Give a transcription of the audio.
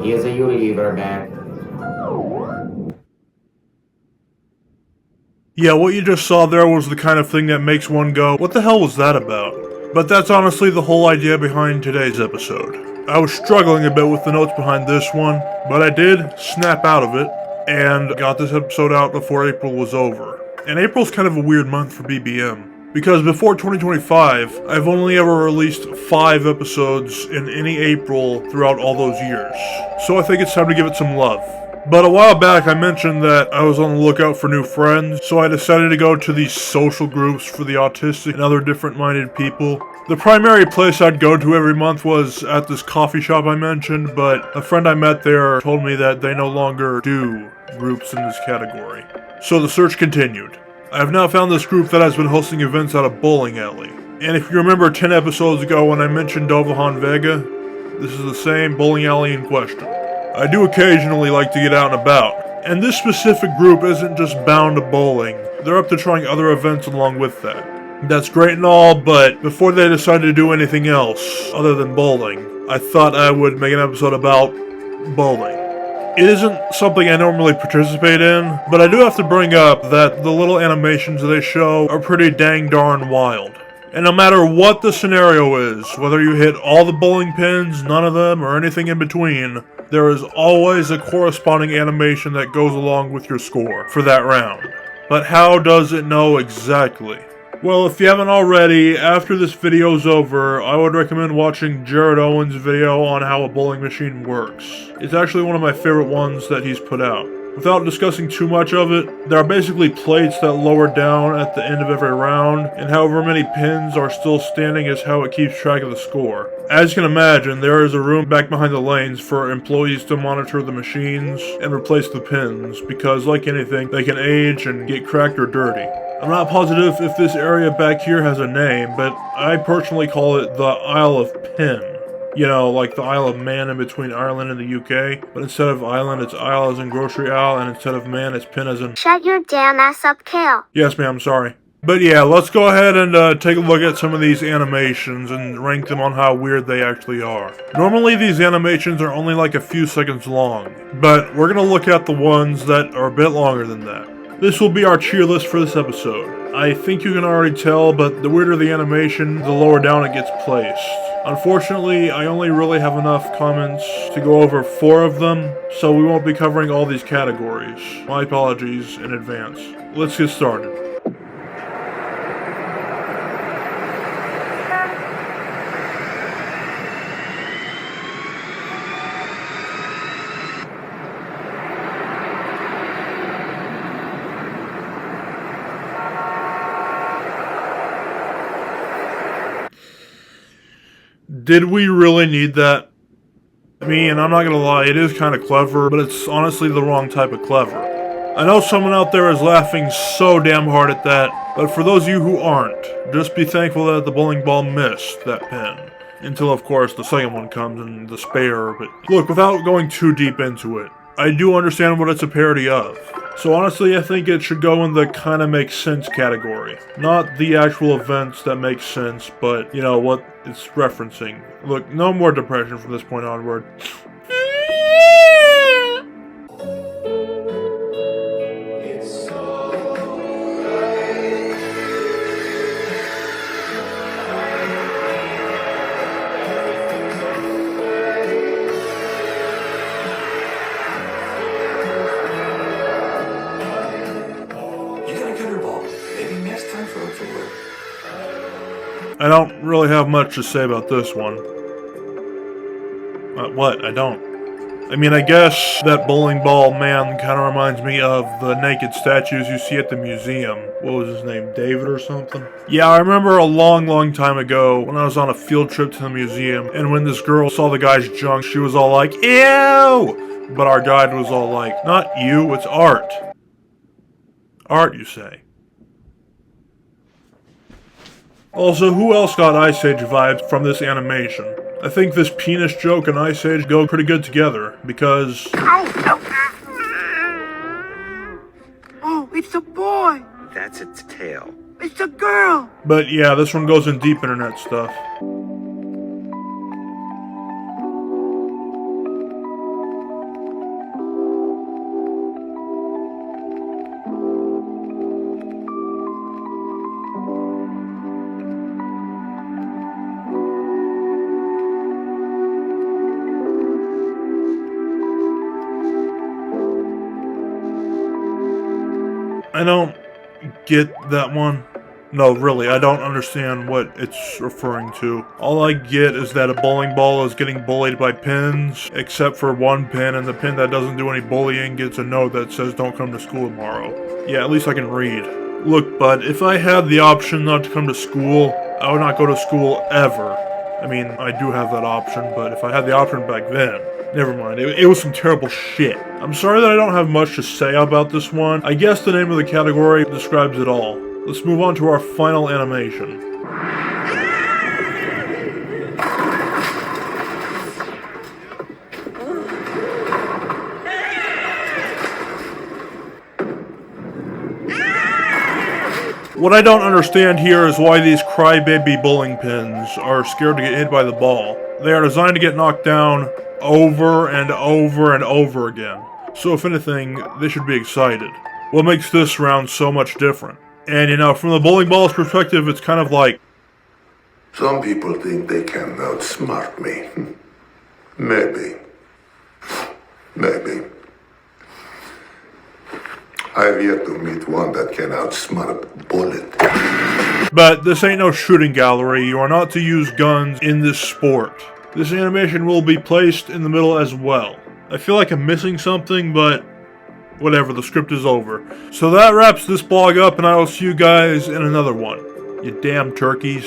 Here's a Unilever bag. Yeah, what you just saw there was the kind of thing that makes one go, what the hell was that about? But that's honestly the whole idea behind today's episode. I was struggling a bit with the notes behind this one, but I did snap out of it, and got this episode out before April was over. And April's kind of a weird month for BBM, because before 2025, I've only ever released 5 episodes in any April throughout all those years. So I think it's time to give it some love. But a while back I mentioned that I was on the lookout for new friends, so I decided to go to these social groups for the autistic and other different-minded people. The primary place I'd go to every month was at this coffee shop I mentioned, but a friend I met there told me that they no longer do groups in this category. So the search continued. I have now found this group that has been hosting events at a bowling alley. And if you remember 10 episodes ago when I mentioned Dovahan Vega, this is the same bowling alley in question. I do occasionally like to get out and about, and this specific group isn't just bound to bowling. They're up to trying other events along with that. That's great and all, but before they decided to do anything else other than bowling, I thought I would make an episode about bowling. It isn't something I normally participate in, but I do have to bring up that the little animations they show are pretty dang darn wild. And no matter what the scenario is, whether you hit all the bowling pins, none of them, or anything in between, there is always a corresponding animation that goes along with your score for that round. But how does it know exactly? Well, if you haven't already, after this video's over, I would recommend watching Jared Owen's video on how a bowling machine works. It's actually one of my favorite ones that he's put out. Without discussing too much of it, there are basically plates that lower down at the end of every round, and however many pins are still standing is how it keeps track of the score. As you can imagine, there is a room back behind the lanes for employees to monitor the machines and replace the pins, because like anything, they can age and get cracked or dirty. I'm not positive if this area back here has a name, but I personally call it the Isle of Pin. You know, like the Isle of Man in between Ireland and the UK, but instead of island, it's Isle as in grocery aisle, and instead of man, it's pin as in... Shut your damn ass up, Kale. Yes, ma'am, sorry. But yeah, let's go ahead and take a look at some of these animations and rank them on how weird they actually are. Normally, these animations are only like a few seconds long, but we're gonna look at the ones that are a bit longer than that. This will be our cheer list for this episode. I think you can already tell, but the weirder the animation, the lower down it gets placed. Unfortunately, I only really have enough comments to go over 4 of them, so we won't be covering all these categories. My apologies in advance. Let's get started. Did we really need that? I mean, I'm not gonna lie, it is kind of clever, but it's honestly the wrong type of clever. I know someone out there is laughing so damn hard at that, but for those of you who aren't, just be thankful that the bowling ball missed that pin. Until, of course, the second one comes and the spare, but look, without going too deep into it, I do understand what it's a parody of. So honestly, I think it should go in the kinda makes sense category. Not the actual events that make sense, but, you know, what it's referencing. Look, no more depression from this point onward. I don't really have much to say about this one. What? I don't. I mean, I guess that bowling ball man kind of reminds me of the naked statues you see at the museum. What was his name? David or something? Yeah, I remember a long time ago when I was on a field trip to the museum, and when this girl saw the guy's junk, she was all like, ew! But our guide was all like, not you, it's art. Art, you say? Also, who else got Ice Age vibes from this animation? I think this penis joke and Ice Age go pretty good together, because... Oh, it's a boy! That's its tail. It's a girl! But yeah, this one goes in deep internet stuff. I don't get that one. No, really, I don't understand what it's referring to. All I get is that a bowling ball is getting bullied by pins, except for one pin, and the pin that doesn't do any bullying gets a note that says don't come to school tomorrow. Yeah, at least I can read. Look, bud, if I had the option not to come to school, I would not go to school ever. I mean, I do have that option, but if I had the option back then, never mind. It was some terrible shit. I'm sorry that I don't have much to say about this one. I guess the name of the category describes it all. Let's move on to our final animation. What I don't understand here is why these crybaby bowling pins are scared to get hit by the ball. They are designed to get knocked down over and over and over again. So if anything, they should be excited. What makes this round so much different? And you know, from the bowling ball's perspective, it's kind of like, Some people think they can outsmart me. Maybe. Maybe. I've yet to meet one that can outsmart a bullet. but this ain't no shooting gallery. You are not to use guns in this sport. This animation will be placed in the middle as well. I feel like I'm missing something, but whatever, the script is over. So that wraps this blog up, and I will see you guys in another one. You damn turkeys.